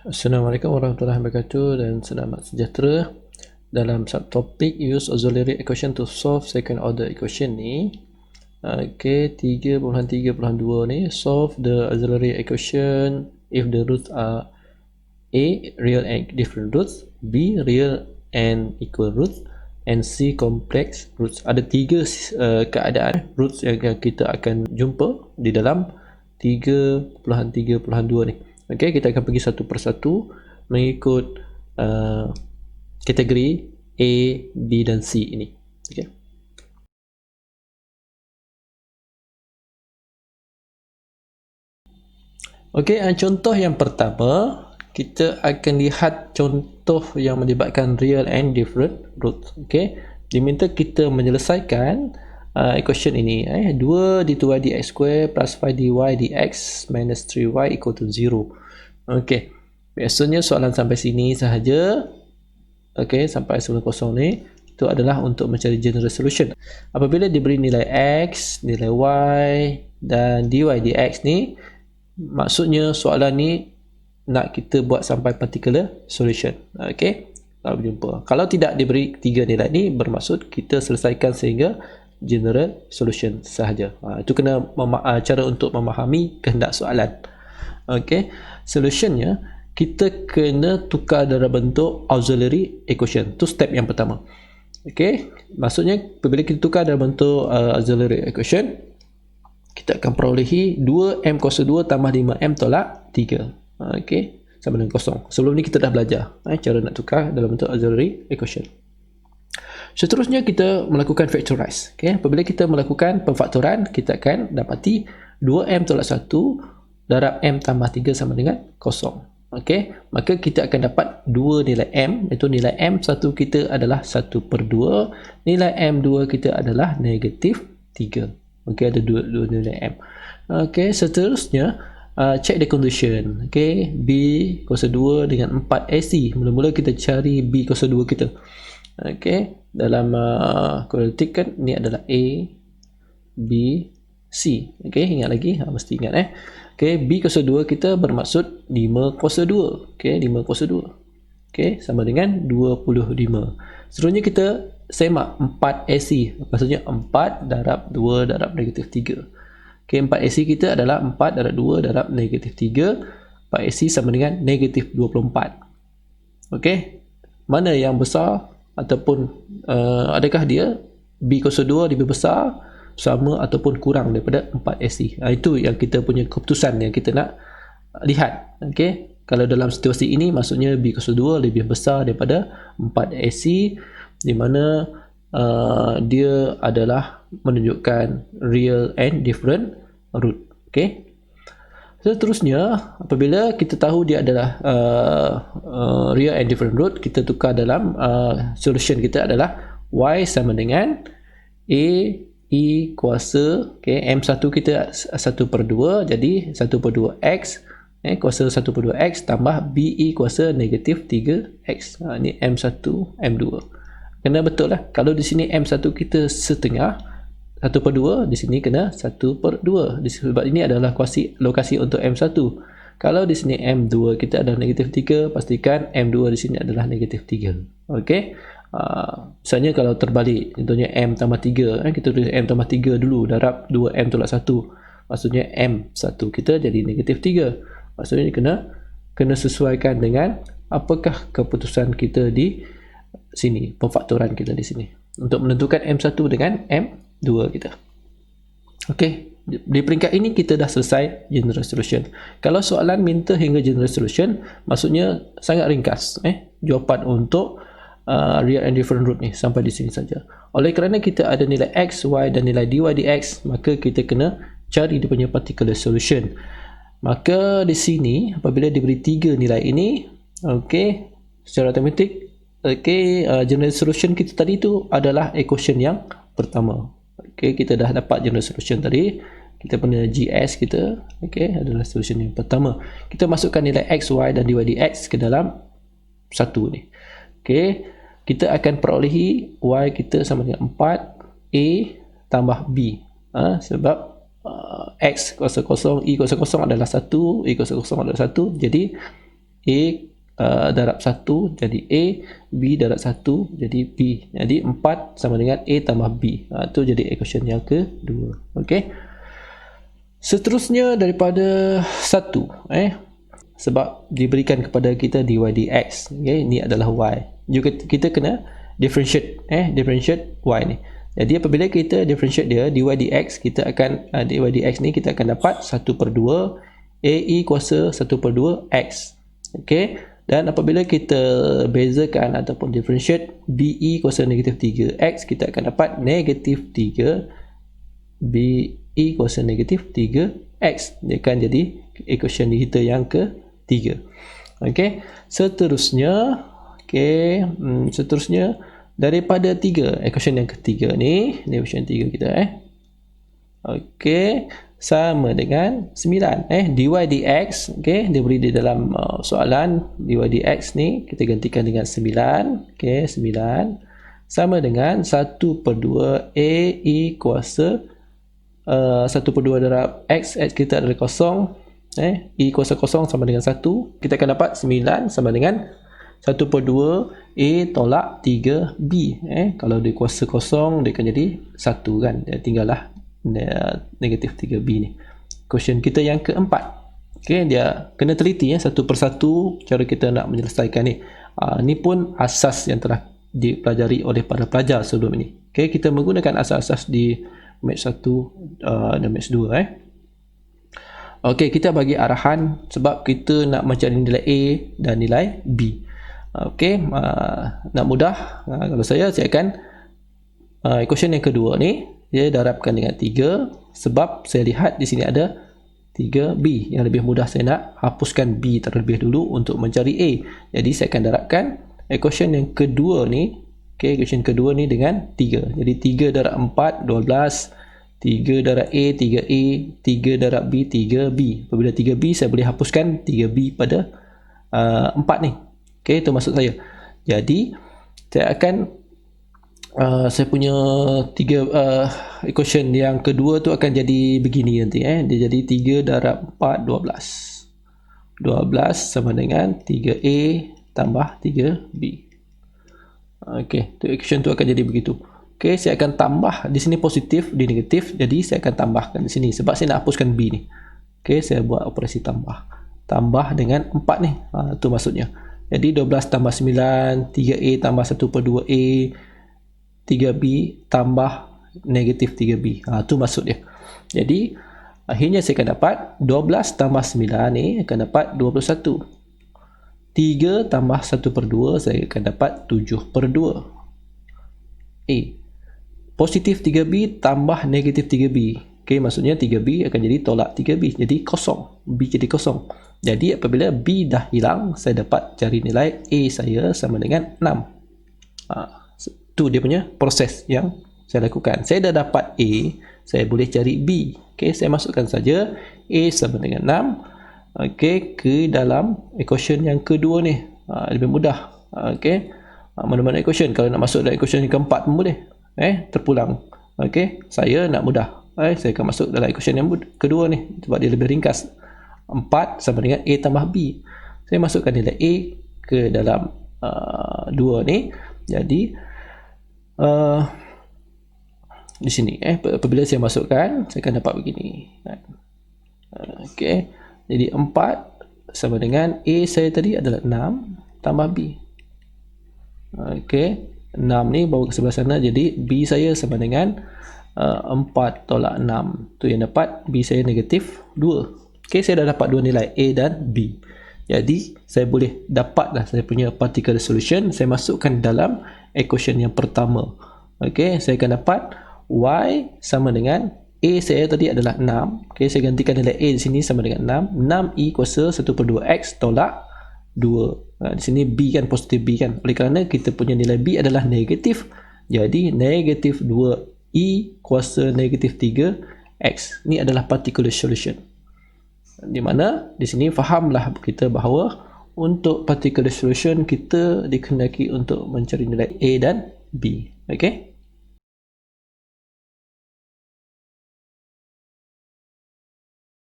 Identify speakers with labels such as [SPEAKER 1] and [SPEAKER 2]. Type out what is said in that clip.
[SPEAKER 1] Assalamualaikum warahmatullahi wabarakatuh dan selamat sejahtera. Dalam subtopik use auxiliary equation to solve second order equation ni, 3.3.2 ni, solve the auxiliary equation if the roots are A, real and different roots, B, real and equal roots, and C, complex roots. Ada tiga keadaan roots yang kita akan jumpa di dalam 3.3.2 ni. Okey, kita akan pergi satu persatu mengikut kategori A, B dan C ini. Okey. Okey, contoh yang pertama, kita akan lihat contoh yang melibatkan real and different roots. Okey, diminta kita menyelesaikan equation ini, 2 d2y dx square plus 5dy dx minus 3y equal to 0. Okey, biasanya soalan sampai sini sahaja. Okey, sampai sebelum kosong ni, itu adalah untuk mencari general solution. Apabila diberi nilai x, nilai y dan dy dx ni, maksudnya soalan ni nak kita buat sampai particular solution. Okey, kalau berjumpa. Kalau tidak diberi tiga nilai ni, bermaksud kita selesaikan sehingga general solution sahaja. Itu kena cara untuk memahami kehendak soalan. Okey, solutionnya kita kena tukar dalam bentuk auxiliary equation. Itu step yang pertama. Okey, maksudnya apabila kita tukar dalam bentuk auxiliary equation, kita akan perolehi 2m kuasa 2 tambah 5m tolak 3. Okey, sama dengan kosong. Sebelum ni kita dah belajar cara nak tukar dalam bentuk auxiliary equation. Seterusnya kita melakukan factorize. Okey, apabila kita melakukan pemfaktoran, kita akan dapati 2m tolak 1 darab m tambah 3 sama dengan kosong. Okey, maka kita akan dapat dua nilai m, iaitu nilai m1 kita adalah 1/2, nilai m2 kita adalah negatif 3. Okey, ada dua nilai m. Okey, seterusnya check the condition. Okey, b kuasa 2 dengan 4 AC. Mula-mula kita cari b kuasa 2 kita. Okey, dalam kuadratik kan ni adalah a, b, c. Okey, ingat lagi, mesti ingat Okey, b kuasa 2 kita bermaksud 5 kuasa 2. Okey, 5 kuasa 2. Okey, sama dengan 25. Seterusnya kita semak 4 AC. Maksudnya 4 darab 2 darab negatif 3. Okey, 4 AC kita adalah 4 darab 2 darab negatif 3. 4 AC sama dengan negatif 24. Okey, mana yang besar ataupun adakah dia b kuasa 2 lebih besar, sama ataupun kurang daripada 4 AC. Itu yang kita punya keputusan yang kita nak lihat. Okey, kalau dalam situasi ini maksudnya b kuasa 2 lebih besar daripada 4 AC, di mana dia adalah menunjukkan real and different root. Okey, seterusnya apabila kita tahu dia adalah real and different root, kita tukar dalam solution kita adalah y sama dengan a e kuasa m1 kita 1/2, jadi 1/2x kuasa 1/2x tambah be kuasa negatif 3x. Ni m1 m2. Kena betul lah. Kalau di sini m1 kita setengah, 1/2, di sini kena 1/2. Sebab ini adalah lokasi untuk m1. Kalau di sini m2 kita adalah negatif 3, pastikan m2 di sini adalah negatif 3. Okey. Misalnya kalau terbalik, contohnya m tambah 3, kita tulis m tambah 3 dulu darab 2m tolak 1. Maksudnya m1 kita jadi negatif 3. Maksudnya kena sesuaikan dengan apakah keputusan kita di sini, pemfaktoran kita di sini, untuk menentukan m1 dengan m2 kita. Okey, di peringkat ini kita dah selesai general solution. Kalau soalan minta hingga general solution, maksudnya sangat ringkas jawapan untuk real and different root ni sampai di sini saja. Oleh kerana kita ada nilai x, y dan nilai dy dx, maka kita kena cari dia punya particular solution. Maka di sini apabila diberi tiga nilai ini, okey, secara automatik, okey, general solution kita tadi tu adalah equation yang pertama. Okey, kita dah dapat general solution tadi. Kita punya GS kita, okey, adalah solution yang pertama. Kita masukkan nilai x, y dan dy dx ke dalam satu ni. Okey, kita akan perolehi y kita sama dengan 4a tambah b. Sebab x kuasa kosong, y kuasa kosong adalah 1, y kuasa kosong adalah 1. Jadi darab 1 jadi A, B darab 1 jadi B. Jadi 4 sama dengan A tambah B. Itu jadi equation yang kedua. Okey. Seterusnya daripada 1, sebab diberikan kepada kita dy dx. Okey, ini adalah y. Juga kita kena differentiate y ni. Jadi apabila kita differentiate dia dy dx, kita akan dy dx ni kita akan dapat 1/2 AE kuasa 1/2 x. Okey. Dan apabila kita bezakan ataupun differentiate BE kuasa negatif 3x, kita akan dapat negatif 3 BE kuasa negatif 3x. Dia akan jadi equation kita yang ketiga. Okey. Seterusnya daripada 3, equation yang ketiga ni, equation 3 kita okey, sama dengan 9 dy dx. Okey, dia beri di dalam soalan dy dx ni kita gantikan dengan 9. Okey, 9 sama dengan 1/2 AE kuasa 1/2 darab x kita adalah kosong. E kuasa kosong sama dengan 1. Kita akan dapat 9 sama dengan 1/2 A tolak 3B. Kalau dia kuasa kosong, dia akan jadi 1 kan. Dia tinggallah negatif 3B ni. Question kita yang keempat. Okey, dia kena teliti satu persatu cara kita nak menyelesaikan ni. Ni pun asas yang telah dipelajari oleh para pelajar sebelum ini. Okey, kita menggunakan asas-asas di Maths 1 dan Maths 2 Okey, kita bagi arahan sebab kita nak mencari nilai A dan nilai B. Okey, nak mudah, kalau saya akan equation yang kedua ni dia darabkan dengan 3 sebab saya lihat di sini ada 3B. Yang lebih mudah saya nak hapuskan B terlebih dulu untuk mencari A. Jadi saya akan darabkan equation yang kedua ni, equation kedua ni dengan 3. Jadi 3 darab 4 12, 3 darab A 3A, 3 darab B 3B. Apabila 3B saya boleh hapuskan 3B pada 4 ni. Okey, itu maksud saya. Jadi saya akan saya punya equation yang kedua tu akan jadi begini nanti dia jadi 3 darab 4 12 sama dengan 3A tambah 3B. Okey, tu equation tu akan jadi begitu. Okey, saya akan tambah di sini positif di negatif, jadi saya akan tambahkan di sini sebab saya nak hapuskan B ni. Okey, saya buat operasi tambah dengan 4 ni. Tu maksudnya. Jadi 12 tambah 9, 3A tambah 1/2A, 3B tambah negatif 3B. Tu maksud dia. Jadi akhirnya saya akan dapat 12 tambah 9 ni akan dapat 21. 3 tambah 1/2 saya akan dapat 7/2. A. Positif 3B tambah negatif 3B. Okey, maksudnya 3B akan jadi tolak 3B. Jadi kosong. B jadi kosong. Jadi apabila B dah hilang, saya dapat cari nilai A saya sama dengan 6. Tu dia punya proses yang saya lakukan. Saya dah dapat A, saya boleh cari B. Okey, saya masukkan saja A sama dengan 6 ke dalam equation yang kedua ni. Lebih mudah. Okey. Mana-mana equation, kalau nak masuk dalam equation yang keempat pun boleh. Terpulang. Okey, saya nak mudah. Saya akan masuk dalam equation yang kedua ni sebab dia lebih ringkas. 4 sama dengan A tambah B. Saya masukkan nilai A ke dalam 2 ni. Jadi di sini apabila saya masukkan, saya akan dapat begini. Okey. Jadi 4 sama dengan A saya tadi adalah 6 tambah B. Okey. 6 ni bawa ke sebelah sana, jadi B saya sama dengan 4 tolak 6. Tu yang dapat B saya negatif 2. Okey, saya dah dapat dua nilai A dan B. Jadi saya boleh dapatlah saya punya particular solution. Saya masukkan dalam equation yang pertama. Okey, saya akan dapat Y sama dengan A saya tadi adalah 6. Okey, saya gantikan nilai A di sini sama dengan 6. 6E kuasa 1/2X tolak 2. Di sini B kan, positif B kan. Oleh kerana kita punya nilai B adalah negatif, jadi negatif 2E kuasa negatif 3X. Ini adalah particular solution. Di mana di sini fahamlah kita bahawa untuk particular solution kita dikehendaki untuk mencari nilai A dan B. Okey.